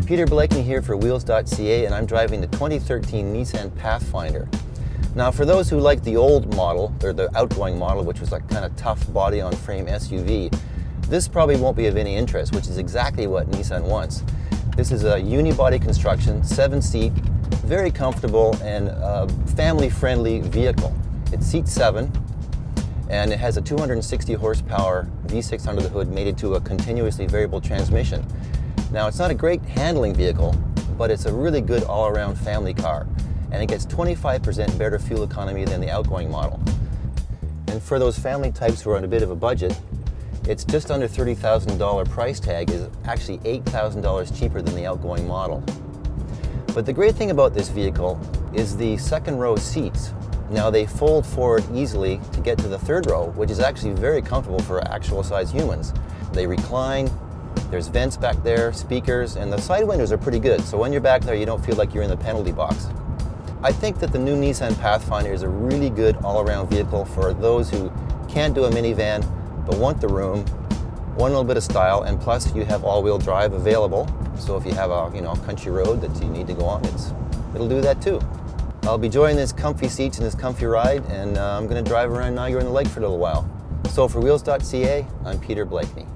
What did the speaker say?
Peter Blakeney here for Wheels.ca, and I'm driving the 2013 Nissan Pathfinder. Now, for those who like the old model, or the outgoing model, which was like kind of tough body-on-frame SUV, this probably won't be of any interest, which is exactly what Nissan wants. This is a unibody construction, 7-seat, very comfortable and family-friendly vehicle. It seats 7, and it has a 260 horsepower V6 under the hood mated to a continuously variable transmission. Now, it's not a great handling vehicle, but it's a really good all-around family car, and it gets 25% better fuel economy than the outgoing model. And for those family types who are on a bit of a budget, it's just under $30,000 price tag is actually $8,000 cheaper than the outgoing model. But the great thing about this vehicle is the second row seats. Now, they fold forward easily to get to the third row, which is actually very comfortable for actual size humans. They recline, there's vents back there, speakers, and the side windows are pretty good, so when you're back there you don't feel like you're in the penalty box. I think that the new Nissan Pathfinder is a really good all-around vehicle for those who can't do a minivan but want the room, want a little bit of style, and plus you have all-wheel drive available, so if you have a country road that you need to go on, it'll do that too. I'll be enjoying this comfy seats and this comfy ride, and I'm going to drive around Niagara-on-the-Lake for a little while. So for Wheels.ca, I'm Peter Blakeney.